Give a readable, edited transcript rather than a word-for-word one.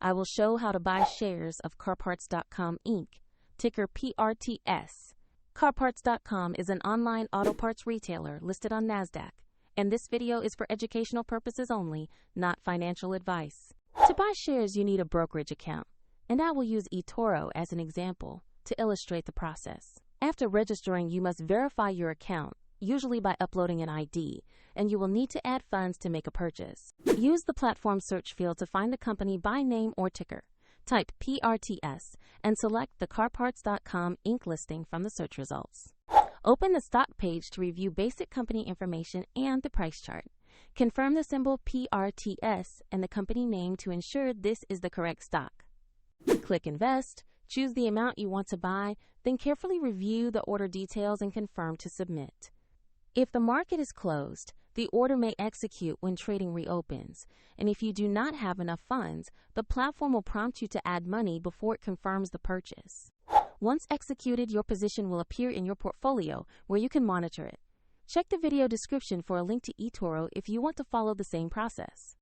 I will show how to buy shares of CarPartscom Inc., ticker PRTS. CarPartscom is an online auto parts retailer listed on NASDAQ, and this video is for educational purposes only, not financial advice. To buy shares, you need a brokerage account, and I will use eToro as an example to illustrate the process. After registering, you must verify your account, usually by uploading an ID, and you will need to add funds to make a purchase. Use the platform search field to find the company by name or ticker. Type PRTS and select the CarPartscom Inc. listing from the search results. Open the stock page to review basic company information and the price chart. Confirm the symbol PRTS and the company name to ensure this is the correct stock. Click Invest, choose the amount you want to buy, then carefully review the order details and confirm to submit. If the market is closed, the order may execute when trading reopens, and if you do not have enough funds, the platform will prompt you to add money before it confirms the purchase. Once executed, your position will appear in your portfolio where you can monitor it. Check the video description for a link to eToro if you want to follow the same process.